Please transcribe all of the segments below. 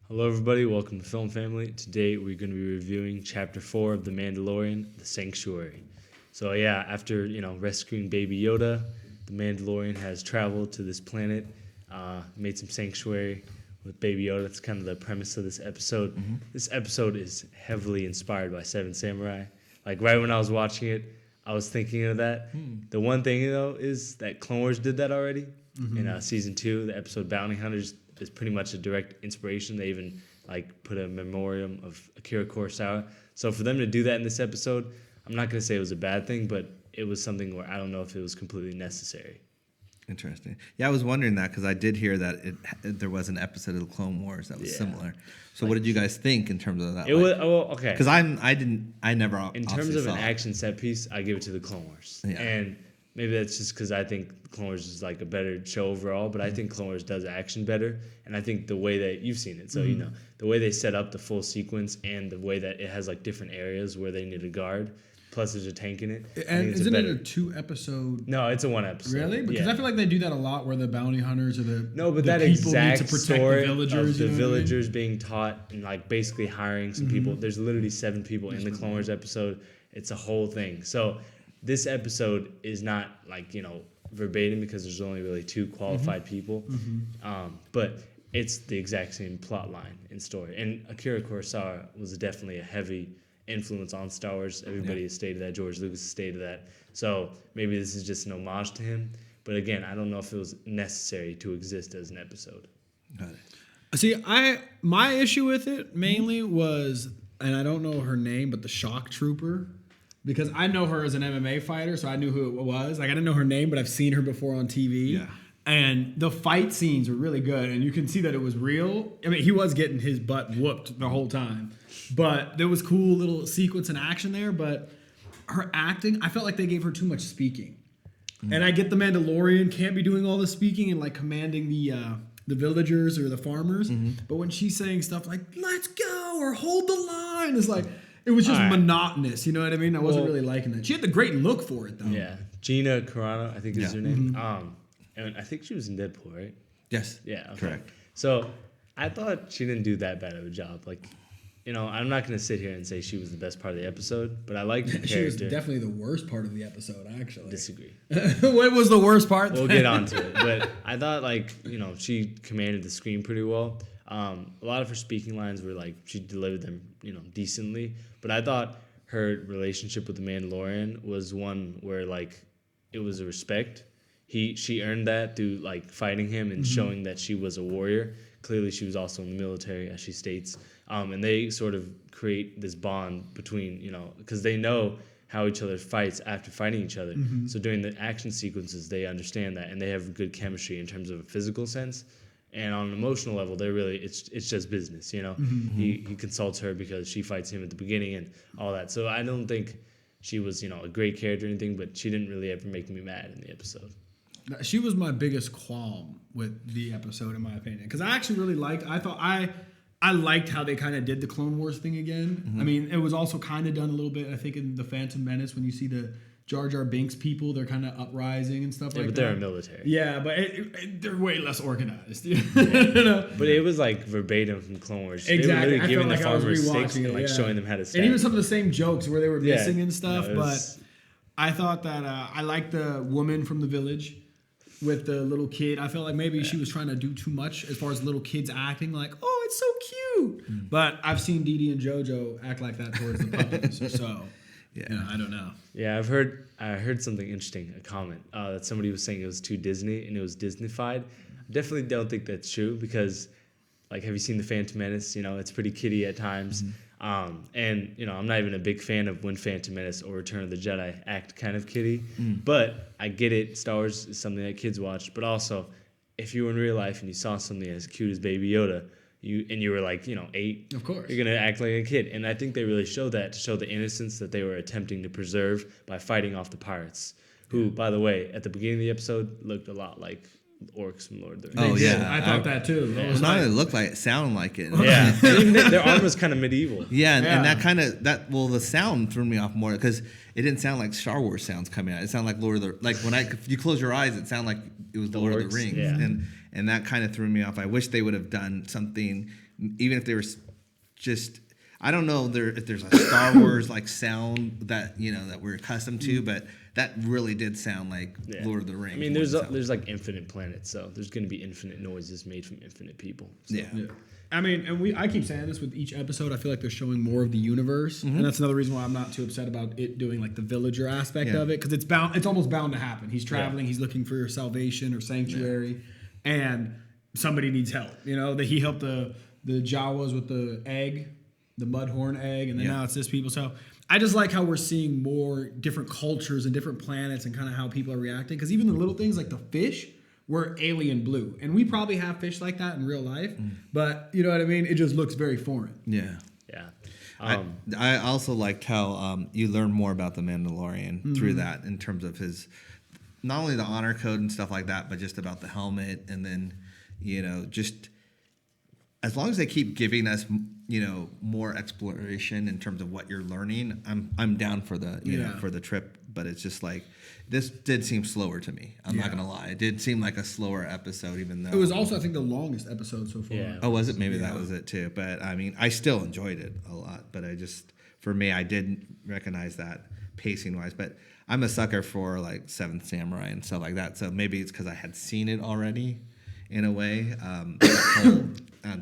Hello, everybody. Welcome to Film Family. Today, we're going to be reviewing Chapter 4 of The Mandalorian, The Sanctuary. So, after, rescuing Baby Yoda, the Mandalorian has traveled to this planet, made some sanctuary with Baby Yoda. That's kind of the premise of this episode. Mm-hmm. This episode is heavily inspired by Seven Samurai. Like, right when I was watching it, I was thinking of that. The one thing, though, is that Clone Wars did that already. In Season 2, the episode Bounty Hunters is pretty much a direct inspiration. They even put a memoriam of Akira Kurosawa. So for them to do that in this episode, I'm not going to say it was a bad thing, but it was something where I don't know if it was completely necessary. Interesting. Yeah, I was wondering that because I did hear that there was an episode of the Clone Wars that was similar. So what did you guys think in terms of that? Okay. Because I never. In terms of an action set piece, I give it to the Clone Wars. Yeah. And maybe that's just because I think Clone Wars is like a better show overall, but I think Clone Wars does action better. And I think the way that you've seen it, so the way they set up the full sequence and the way that it has like different areas where they need a guard, plus there's a tank in it. And isn't it a 2-episode? No, it's a 1 episode. Really? Because I feel like they do that a lot where the bounty hunters or the that people exact need to protect story the villagers, of the villagers being taught and like basically hiring some people. There's literally 7 people in the Clone Wars episode. It's a whole thing. So this episode is not verbatim because there's only really 2 qualified people, but it's the exact same plot line and story. And Akira Kurosawa was definitely a heavy influence on Star Wars. Everybody has stated that. George Lucas has stated that. So maybe this is just an homage to him. But again, I don't know if it was necessary to exist as an episode. Got it. See, my issue with it mainly was, and I don't know her name, but the shock trooper. Because I know her as an MMA fighter, so I knew who it was. Like, I didn't know her name, but I've seen her before on TV. Yeah. And the fight scenes were really good, and you can see that it was real. I mean, he was getting his butt whooped the whole time. But there was cool little sequence and action there, but her acting, I felt like they gave her too much speaking. And I get the Mandalorian can't be doing all the speaking and, like, commanding the villagers or the farmers. But when she's saying stuff like, let's go, or hold the line, it's like... It was just monotonous, you know what I mean? I wasn't really liking that. She had the great look for it, though. Yeah. Gina Carano, I think is her name. And I think she was in Deadpool, right? Yes. Yeah. Okay. Correct. So I thought she didn't do that bad of a job. Like, I'm not going to sit here and say she was the best part of the episode, but I liked the character. She was definitely the worst part of the episode, actually. Disagree. What was the worst part? We'll get onto it. But I thought, she commanded the screen pretty well. A lot of her speaking lines were she delivered them, decently. But I thought her relationship with the Mandalorian was one where it was a respect. She earned that through fighting him and showing that she was a warrior. Clearly, she was also in the military, as she states. And they sort of create this bond between because they know how each other fights after fighting each other. So during the action sequences, they understand that and they have good chemistry in terms of a physical sense. And on an emotional level, they're really it's just business, He consults her because she fights him at the beginning and all that. So I don't think she was a great character or anything, but she didn't really ever make me mad in the episode. She was my biggest qualm with the episode, in my opinion, because I actually really liked. I liked how they kind of did the Clone Wars thing again. I mean, it was also kind of done a little bit, I think, in the Phantom Menace when you see the Jar Jar Binks people, they're kind of uprising and stuff like that. But they're military. Yeah, but they're way less organized. But it was verbatim from Clone Wars. Exactly. They were really giving the farmers sticks and showing them how to stand. And even some of the same jokes where they were missing and stuff. No, but I thought that I liked the woman from the village with the little kid. I felt like maybe she was trying to do too much as far as little kids acting like, oh, it's so cute. But I've seen Dee Dee and JoJo act like that towards the puppies. So... Yeah, I don't know. Yeah, I heard something interesting, a comment, that somebody was saying it was too Disney and it was Disneyfied. I definitely don't think that's true because, have you seen The Phantom Menace? It's pretty kiddie at times. And, I'm not even a big fan of when Phantom Menace or Return of the Jedi act kind of kiddie. But I get it. Star Wars is something that kids watch. But also, if you were in real life and you saw something as cute as Baby Yoda, you were 8. Of course. You're going to act like a kid. And I think they really showed that to show the innocence that they were attempting to preserve by fighting off the pirates, who, by the way, at the beginning of the episode looked a lot like orcs from Lord of the Rings. Rings. Oh, yeah. I thought that too. It was not only looked like it, sounded like it. Yeah. Even their armor was kind of medieval. Yeah, and that the sound threw me off more because it didn't sound like Star Wars sounds coming out. It sounded like Lord of the... if you close your eyes, it sounded like it was Lord of the Rings. Yeah. And that kind of threw me off. I wish they would have done something even if they were just, I don't know if there's a Star Wars like sound that that we're accustomed to, but that really did sound like Lord of the Rings. I mean, there's like infinite planets, so there's going to be infinite noises made from infinite people. So. Yeah. I mean, and I keep saying this with each episode. I feel like they're showing more of the universe, and that's another reason why I'm not too upset about it doing like the villager aspect of it, because it's almost bound to happen. He's traveling, he's looking for salvation or sanctuary, and somebody needs help. That he helped the Jawas with the egg, the mudhorn egg, and then now it's this people. So I just like how we're seeing more different cultures and different planets and kind of how people are reacting. Because even the little things like the fish were alien blue, and we probably have fish like that in real life, but you know what I mean? It just looks very foreign. Yeah. I also liked how you learn more about the Mandalorian through that, in terms of his, not only the honor code and stuff like that, but just about the helmet, and then just as long as they keep giving us more exploration in terms of what you're learning, I'm down for the for the trip. But it's just like, this did seem slower to me. I'm not gonna lie, it did seem like a slower episode, even though it was also, I think, the longest episode so far. Oh, was it? Maybe that was it too. But I mean, I still enjoyed it a lot. But for me, I didn't recognize that pacing wise. But I'm a sucker for like Seventh Samurai and stuff like that. So maybe it's because I had seen it already, in a way.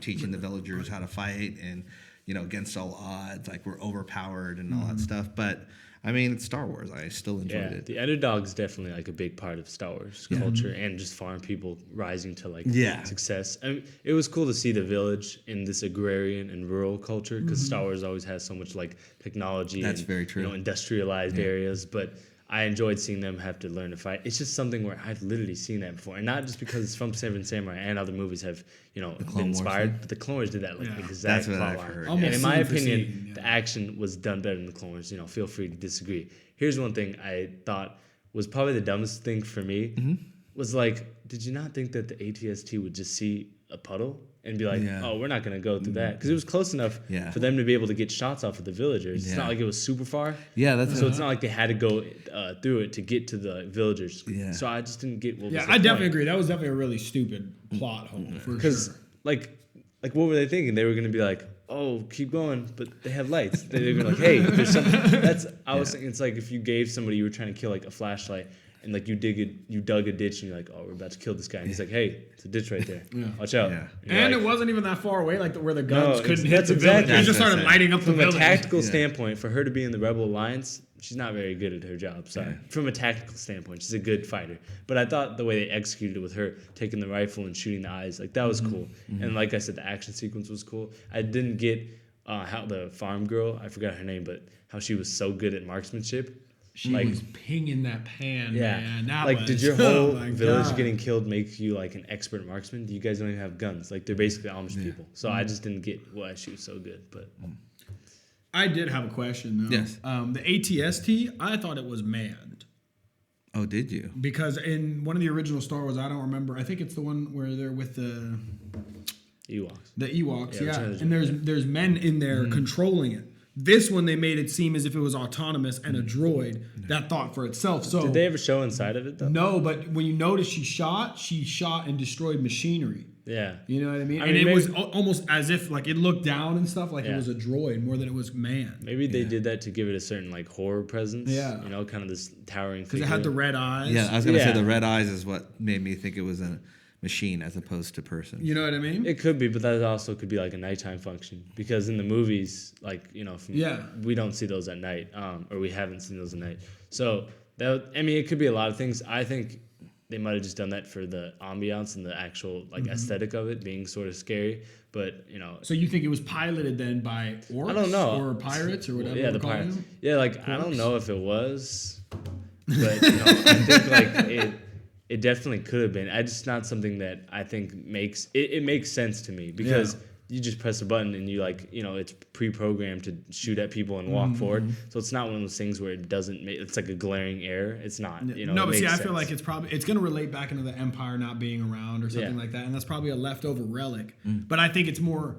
Teaching the villagers how to fight, and against all odds, like we're overpowered and all that stuff. But I mean, it's Star Wars. I still enjoyed it. The underdog is definitely like a big part of Star Wars culture, and just farm people rising to like success. I mean, it was cool to see the village in this agrarian and rural culture, because Star Wars always has so much like technology. That's very true. Industrialized areas, but I enjoyed seeing them have to learn to fight. It's just something where I've literally seen that before, and not just because it's from Seven Samurai and other movies have been inspired, but the Clone Wars did that exact plot line. And in my opinion, the action was done better than the Clone Wars. Feel free to disagree. Here's one thing I thought was probably the dumbest thing for me was like, did you not think that the ATST would just see a puddle and be like, oh, we're not going to go through that? Because it was close enough for them to be able to get shots off of the villagers. It's not like it was super far. Yeah, so it's not like they had to go through it to get to the villagers. Yeah. So I just didn't get what was the I definitely agree. That was definitely a really stupid plot hole, for sure. Because, like, what were they thinking? They were going to be like, oh, keep going, but they have lights. They're going to be like, hey, there's something. I was thinking, it's like if you gave somebody, you were trying to kill like a flashlight, and like you dug a ditch, and you're like, oh, we're about to kill this guy, and he's like, hey, it's a ditch right there. Watch out. Yeah. And like, it wasn't even that far away, like where the guns couldn't hit the village. They just started lighting up the village. From a tactical standpoint, for her to be in the Rebel Alliance, she's not very good at her job. Sorry. From a tactical standpoint, she's a good fighter. But I thought the way they executed it with her taking the rifle and shooting the eyes, like that was cool. And like I said, the action sequence was cool. I didn't get how the farm girl, I forgot her name, but how she was so good at marksmanship. She was pinging that pan, man. Did your whole village getting killed make you like an expert marksman? You guys don't even have guns. Like, they're basically Amish people. So I just didn't get why she was so good. But I did have a question, though. Yes. The ATST, I thought it was manned. Oh, did you? Because in one of the original Star Wars, I don't remember. I think it's the one where they're with the Ewoks. The Ewoks, and there's men in there controlling it. This one, they made it seem as if it was autonomous and a droid that thought for itself. So did they ever show inside of it, though? No, but when you notice she shot and destroyed machinery. Yeah. You know what I mean? And it was almost as if like it looked down and stuff like it was a droid more than it was man. Maybe they did that to give it a certain like horror presence. Yeah. Kind of this towering figure. Because it had the red eyes. Yeah, I was going to say the red eyes is what made me think it was a machine as opposed to person. You know what I mean? It could be, but that also could be like a nighttime function, because in the movies, like we don't see those at night, or we haven't seen those at night. So it could be a lot of things. I think they might have just done that for the ambiance and the actual like aesthetic of it being sort of scary. But So you think it was piloted then by orcs? I don't know, or pirates or whatever. Yeah, the pirates. Yeah, like orcs? I don't know if it was, but I think like it definitely could have been. It's just not something that I think makes sense to me, because you just press a button and you it's pre-programmed to shoot at people and walk forward. So it's not one of those things where it doesn't make, it's like a glaring error. It's not, No, but see, I feel like it's going to relate back into the Empire not being around or something like that. And that's probably a leftover relic. But I think it's more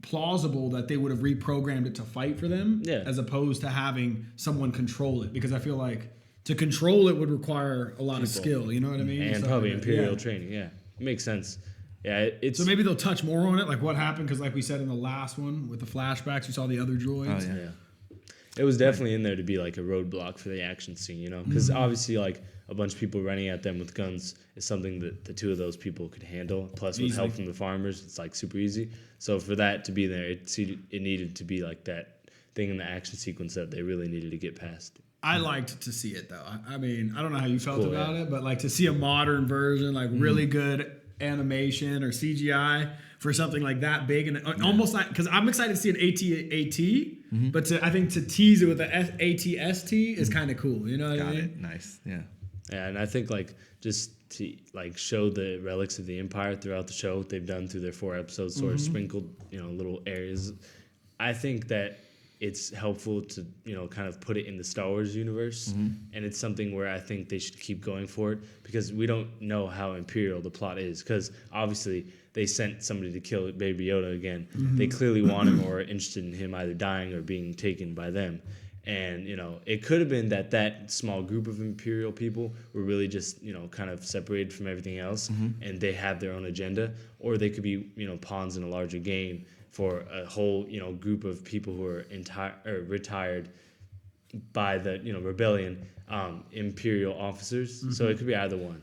plausible that they would have reprogrammed it to fight for them as opposed to having someone control it. Because I feel like to control it would require a lot of skill, you know what I mean? And probably Imperial training, it makes sense. Yeah, it's So maybe they'll touch more on it, like what happened, because like we said in the last one with the flashbacks, you saw the other droids. Oh, yeah. It was definitely in there to be like a roadblock for the action scene, you know, because obviously like a bunch of people running at them with guns is something that the two of those people could handle. Plus, with help from the farmers, it's like super easy. So for that to be there, it needed to be like that thing in the action sequence that they really needed to get past. I liked to see it though. I mean, I don't know how you felt Cool, about it, but like to see a modern version, like really good animation or CGI for something like that big and almost like, because I'm excited to see an AT-AT, but I think to tease it with the AT-ST is kind of cool. You know what I Got mean? it. Nice. Yeah. Yeah, and I think like just to like show the relics of the Empire throughout the show, they've done through their 4 episodes, sort of sprinkled, you know, little areas. I think that it's helpful to, you know, kind of put it in the Star Wars universe, and it's something where I think they should keep going for it, because we don't know how Imperial the plot is, because obviously they sent somebody to kill Baby Yoda again. They clearly want him or are interested in him either dying or being taken by them. And, you know, it could have been that small group of Imperial people were really just, you know, kind of separated from everything else, and they have their own agenda, or they could be, you know, pawns in a larger game for a whole, you know, group of people who are retired by the, you know, rebellion, Imperial officers. So it could be either one.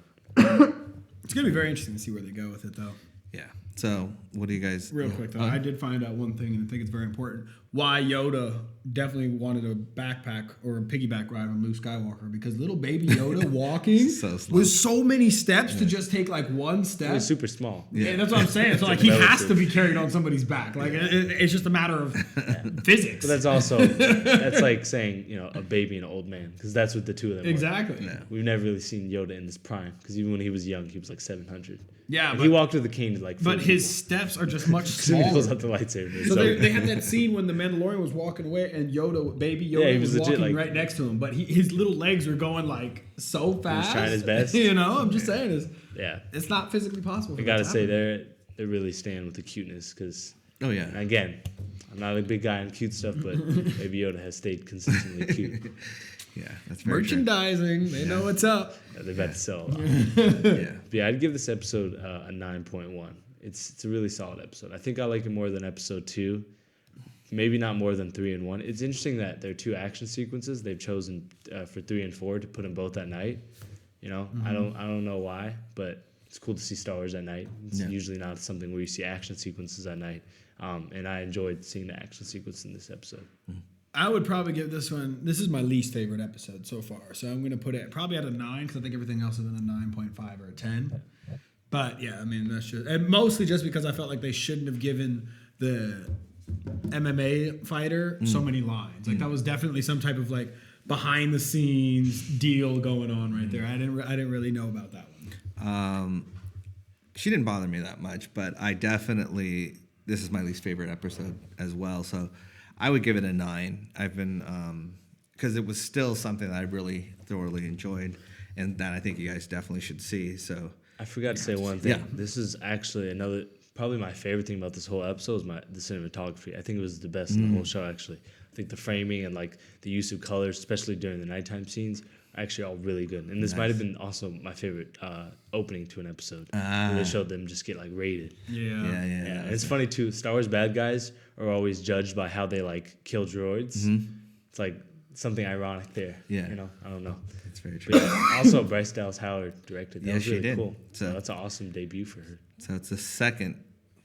It's gonna be very interesting to see where they go with it though. Yeah. So, what do you guys... Real quick though, I did find out one thing, and I think it's very important. Why Yoda definitely wanted a backpack or a piggyback ride on Luke Skywalker, because little baby Yoda walking was so many steps to just take like one step. It was super small. Yeah, that's what I'm saying. So like he has to be carried on somebody's back. Like it's just a matter of physics. But that's also, that's like saying, you know, a baby and an old man, because that's what the two of them Exactly. were. We've never really seen Yoda in this prime, because even when he was young, he was like 700. Yeah, but he walked with a cane to like. But his steps are just much smaller. He pulls out the lightsaber. So they had that scene when the Mandalorian was walking away and baby Yoda he was legit, walking like, right next to him, but his little legs were going like so fast. He was trying his best. You know, I'm just saying, yeah, it's not physically possible. I gotta say they're really staying with the cuteness, because again, I'm not a big guy on cute stuff, but Baby Yoda has stayed consistently cute. Yeah, that's very merchandising. They know what's up. Yeah, they've had to sell a lot. Yeah. But yeah, I'd give this episode a 9.1. It's a really solid episode. I think I like it more than episode 2. Maybe not more than 3 and 1. It's interesting that there are 2 action sequences they've chosen for 3 and 4 to put them both at night. You know, I don't know why, but it's cool to see Star Wars at night. It's usually not something where you see action sequences at night. And I enjoyed seeing the action sequence in this episode. I would probably give this one. This is my least favorite episode so far, so I'm going to put it probably at a 9, because I think everything else is in a 9.5 or a 10. But yeah, I mean that's just, and mostly just because I felt like they shouldn't have given the MMA fighter so many lines. Like that was definitely some type of like behind the scenes deal going on right there. I didn't really know about that one. She didn't bother me that much, but I definitely, this is my least favorite episode as well. So I would give it a 9. I've been, because it was still something that I really thoroughly enjoyed, and that I think you guys definitely should see. So I forgot to say one thing. Yeah. This is actually probably my favorite thing about this whole episode is the cinematography. I think it was the best in the whole show, actually. I think the framing and like the use of colors, especially during the nighttime scenes, are actually all really good. And this might have been also my favorite opening to an episode, where they showed them just get like raided. Yeah. And it's funny too. Star Wars bad guys are always judged by how they like kill droids. It's like something ironic there. Yeah. You know, I don't know. it's very true. But yeah, also Bryce Dallas Howard directed. That Yeah, was she really did. cool. So- That's an awesome debut for her. So it's the second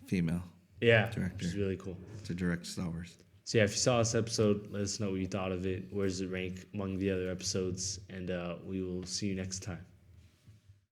female Yeah, Director. which is really cool. to direct Star Wars. So yeah, if you saw this episode, let us know what you thought of it. Where does it rank among the other episodes? And we will see you next time.